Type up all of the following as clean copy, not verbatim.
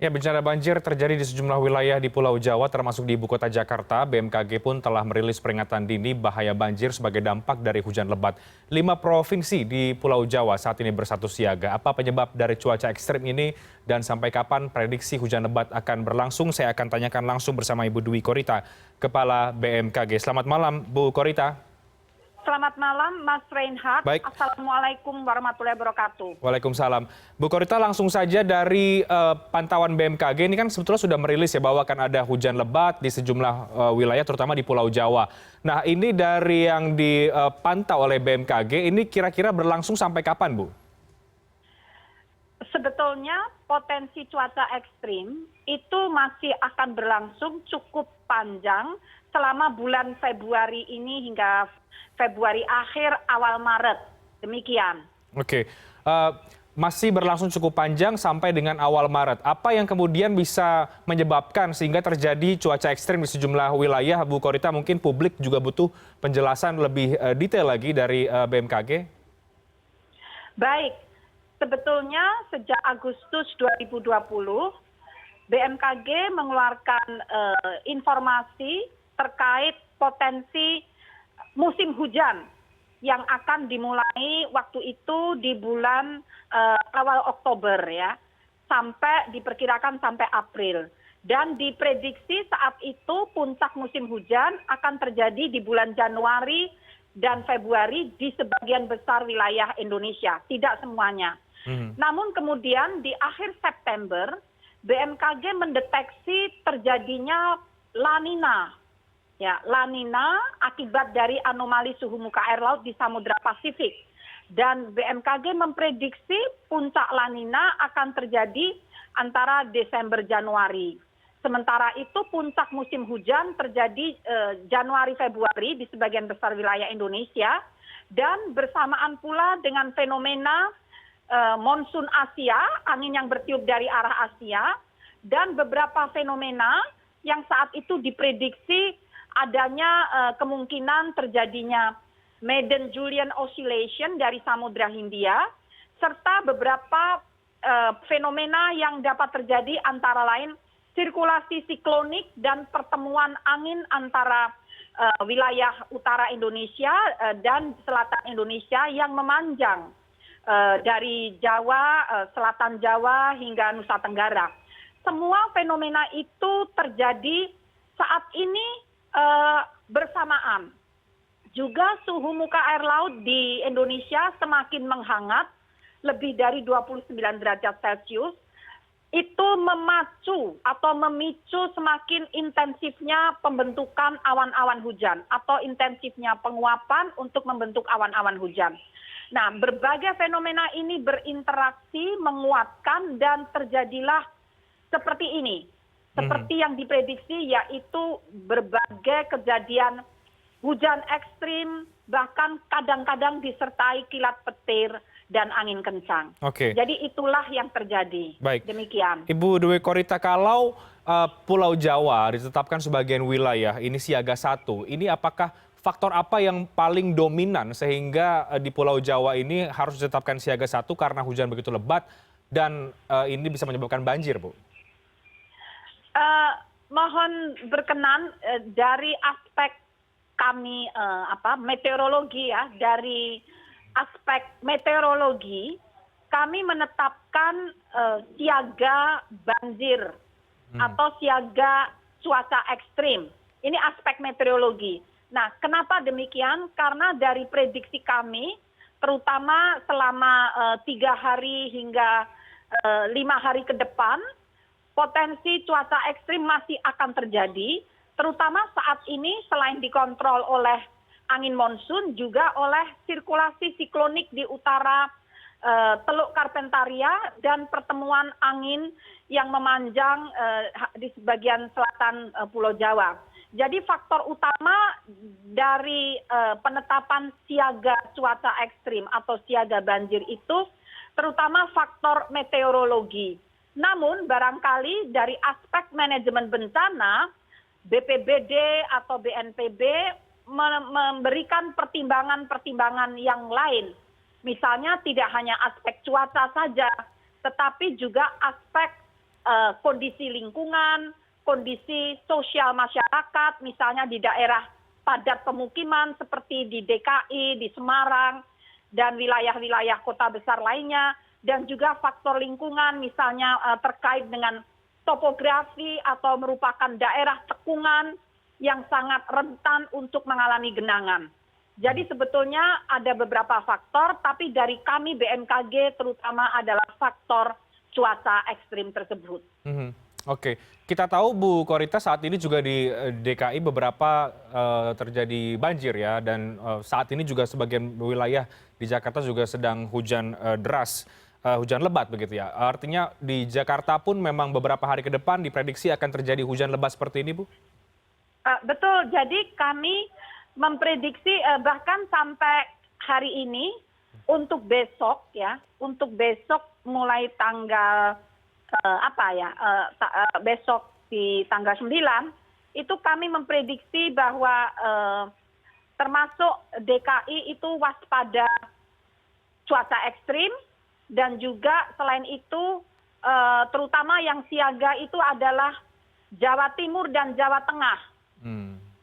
Ya, bencana banjir terjadi di sejumlah wilayah di Pulau Jawa, termasuk di ibu kota Jakarta. BMKG pun telah merilis peringatan dini bahaya banjir sebagai dampak dari hujan lebat. 5 provinsi di Pulau Jawa saat ini berstatus siaga. Apa penyebab dari cuaca ekstrim ini dan sampai kapan prediksi hujan lebat akan berlangsung? Saya akan tanyakan langsung bersama Ibu Dwi Korita, Kepala BMKG. Selamat malam, Bu Korita. Selamat malam, Mas Reinhardt. Baik. Assalamualaikum warahmatullahi wabarakatuh. Waalaikumsalam. Bu Korita, langsung saja dari pantauan BMKG ini kan sebetulnya sudah merilis ya bahwa akan ada hujan lebat di sejumlah wilayah terutama di Pulau Jawa. Nah, ini dari yang dipantau oleh BMKG ini kira-kira berlangsung sampai kapan, Bu? Sebetulnya potensi cuaca ekstrim itu masih akan berlangsung cukup panjang selama bulan Februari ini hingga Februari akhir awal Maret. Demikian. Oke. Masih berlangsung cukup panjang sampai dengan awal Maret. Apa yang kemudian bisa menyebabkan sehingga terjadi cuaca ekstrim di sejumlah wilayah? Bu Korita, mungkin publik juga butuh penjelasan lebih detail lagi dari BMKG. Baik, sebetulnya sejak Agustus 2020, BMKG mengeluarkan informasi terkait potensi musim hujan yang akan dimulai waktu itu di bulan awal Oktober ya, sampai diperkirakan sampai April. Dan diprediksi saat itu puncak musim hujan akan terjadi di bulan Januari dan Februari di sebagian besar wilayah Indonesia, tidak semuanya. Namun kemudian di akhir September, BMKG mendeteksi terjadinya La Nina. Ya, La Nina akibat dari anomali suhu muka air laut di Samudra Pasifik. Dan BMKG memprediksi puncak La Nina akan terjadi antara Desember Januari. Sementara itu puncak musim hujan terjadi Januari Februari di sebagian besar wilayah Indonesia. Dan bersamaan pula dengan fenomena monsun Asia, angin yang bertiup dari arah Asia. Dan beberapa fenomena yang saat itu diprediksi adanya kemungkinan terjadinya Maiden Julian Oscillation dari Samudra Hindia, serta beberapa fenomena yang dapat terjadi antara lain sirkulasi siklonik dan pertemuan angin antara wilayah utara Indonesia dan selatan Indonesia yang memanjang dari Jawa, selatan Jawa hingga Nusa Tenggara. Semua fenomena itu terjadi saat ini bersamaan. Juga suhu muka air laut di Indonesia semakin menghangat, lebih dari 29 derajat Celcius. Itu memacu atau memicu semakin intensifnya pembentukan awan-awan hujan atau intensifnya penguapan untuk membentuk awan-awan hujan. Nah, berbagai fenomena ini berinteraksi, menguatkan, dan terjadilah seperti ini. Seperti yang diprediksi, yaitu berbagai kejadian hujan ekstrim, bahkan kadang-kadang disertai kilat petir dan angin kencang. Oke. Jadi itulah yang terjadi. Baik. Demikian. Ibu Dwi Korita, kalau Pulau Jawa ditetapkan sebagian wilayah ini siaga 1, ini apakah faktor apa yang paling dominan sehingga di Pulau Jawa ini harus ditetapkan siaga 1 karena hujan begitu lebat dan ini bisa menyebabkan banjir, Bu? Mohon berkenan dari aspek kami meteorologi ya, dari aspek meteorologi kami menetapkan siaga banjir atau siaga cuaca ekstrim. Ini aspek meteorologi. Nah, kenapa demikian? Karena dari prediksi kami, terutama selama 3 hari hingga 5 hari ke depan, potensi cuaca ekstrim masih akan terjadi, terutama saat ini selain dikontrol oleh angin monsun, juga oleh sirkulasi siklonik di utara Teluk Karpentaria dan pertemuan angin yang memanjang di sebagian selatan Pulau Jawa. Jadi faktor utama dari penetapan siaga cuaca ekstrim atau siaga banjir itu terutama faktor meteorologi. Namun barangkali dari aspek manajemen bencana, BPBD atau BNPB memberikan pertimbangan-pertimbangan yang lain. Misalnya tidak hanya aspek cuaca saja, tetapi juga aspek kondisi lingkungan, kondisi sosial masyarakat, misalnya di daerah padat pemukiman seperti di DKI, di Semarang, dan wilayah-wilayah kota besar lainnya, dan juga faktor lingkungan misalnya terkait dengan topografi atau merupakan daerah tekungan yang sangat rentan untuk mengalami genangan. Jadi sebetulnya ada beberapa faktor, tapi dari kami BMKG terutama adalah faktor cuaca ekstrim tersebut. Oke, kita tahu Bu Korita saat ini juga di DKI beberapa terjadi banjir ya, dan saat ini juga sebagian wilayah di Jakarta juga sedang hujan deras, hujan lebat begitu ya. Artinya di Jakarta pun memang beberapa hari ke depan diprediksi akan terjadi hujan lebat seperti ini, Bu? Betul, jadi kami memprediksi bahkan sampai hari ini untuk besok ya, untuk besok mulai tanggal besok di tanggal 9 itu kami memprediksi bahwa termasuk DKI itu waspada cuaca ekstrim, dan juga selain itu terutama yang siaga itu adalah Jawa Timur dan Jawa Tengah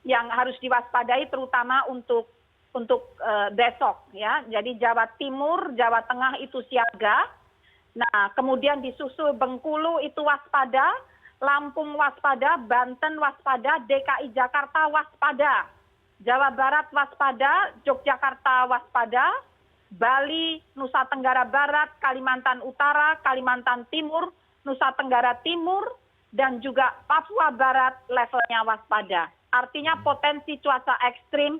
yang harus diwaspadai terutama untuk besok ya. Jadi Jawa Timur, Jawa Tengah itu siaga. Nah, kemudian disusul Bengkulu itu waspada, Lampung waspada, Banten waspada, DKI Jakarta waspada, Jawa Barat waspada, Yogyakarta waspada, Bali, Nusa Tenggara Barat, Kalimantan Utara, Kalimantan Timur, Nusa Tenggara Timur, dan juga Papua Barat levelnya waspada. Artinya potensi cuaca ekstrim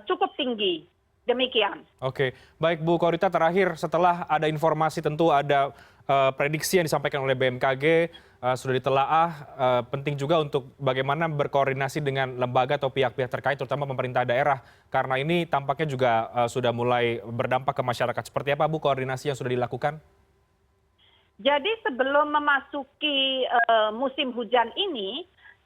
cukup tinggi. Demikian. Oke, baik Bu Korita, terakhir setelah ada informasi tentu ada prediksi yang disampaikan oleh BMKG sudah ditelaah, penting juga untuk bagaimana berkoordinasi dengan lembaga atau pihak-pihak terkait terutama pemerintah daerah, karena ini tampaknya juga sudah mulai berdampak ke masyarakat. Seperti apa Bu koordinasi yang sudah dilakukan? Jadi sebelum memasuki musim hujan ini,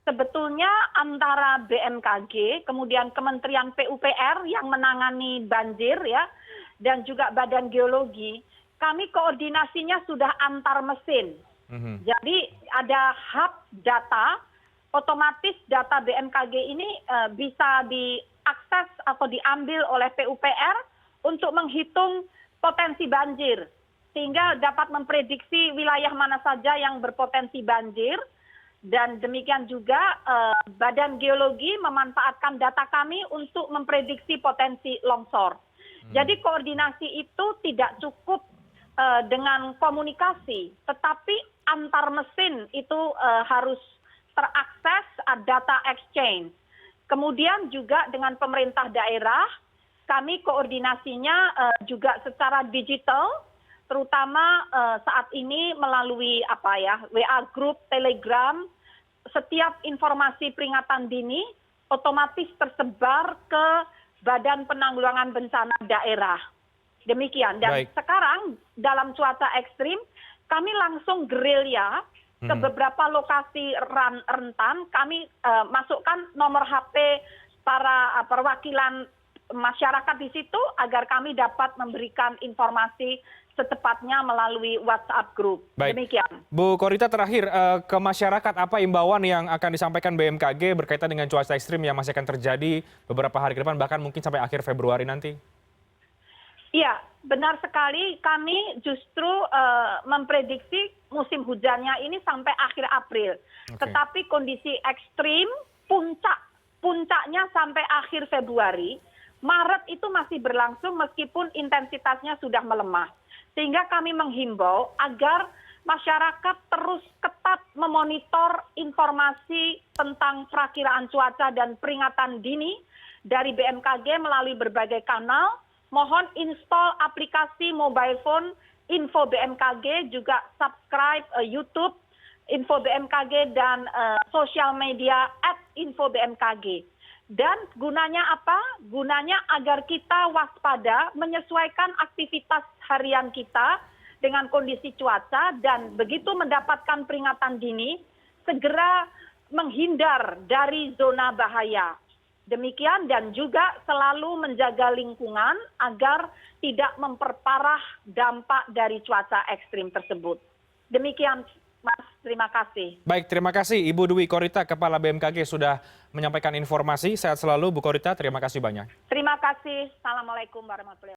sebetulnya antara BMKG, kemudian Kementerian PUPR yang menangani banjir ya, dan juga Badan Geologi, kami koordinasinya sudah antar mesin. Jadi ada hub data, otomatis data BMKG ini bisa diakses atau diambil oleh PUPR untuk menghitung potensi banjir, sehingga dapat memprediksi wilayah mana saja yang berpotensi banjir. Dan demikian juga Badan Geologi memanfaatkan data kami untuk memprediksi potensi longsor. Jadi koordinasi itu tidak cukup dengan komunikasi, tetapi antar mesin itu harus terakses data exchange. Kemudian juga dengan pemerintah daerah, kami koordinasinya juga secara digital, terutama saat ini melalui WA Group, Telegram. Setiap informasi peringatan dini otomatis tersebar ke Badan Penanggulangan Bencana Daerah. Demikian. Dan sekarang dalam cuaca ekstrim, kami langsung gerilya ke beberapa lokasi rentan. Kami masukkan nomor HP para perwakilan masyarakat di situ agar kami dapat memberikan informasi secepatnya melalui WhatsApp Group. Demikian. Bu Korita, terakhir ke masyarakat, apa imbauan yang akan disampaikan BMKG berkaitan dengan cuaca ekstrim yang masih akan terjadi beberapa hari ke depan, bahkan mungkin sampai akhir Februari nanti? Iya, benar sekali. Kami justru memprediksi musim hujannya ini sampai akhir April. Tetapi kondisi ekstrim, puncaknya sampai akhir Februari. Maret itu masih berlangsung meskipun intensitasnya sudah melemah. Sehingga kami menghimbau agar masyarakat terus ketat memonitor informasi tentang perakiraan cuaca dan peringatan dini dari BMKG melalui berbagai kanal. Mohon install aplikasi mobile phone Info BMKG, juga subscribe YouTube Info BMKG dan sosial media @Info BMKG. Dan gunanya apa? Gunanya agar kita waspada, menyesuaikan aktivitas harian kita dengan kondisi cuaca, dan begitu mendapatkan peringatan dini, segera menghindar dari zona bahaya. Demikian, dan juga selalu menjaga lingkungan agar tidak memperparah dampak dari cuaca ekstrim tersebut. Demikian Mas. Terima kasih. Baik, terima kasih Ibu Dwi Korita, Kepala BMKG sudah menyampaikan informasi. Sehat selalu Bu Korita, terima kasih banyak. Terima kasih. Assalamualaikum warahmatullahi wabarakatuh.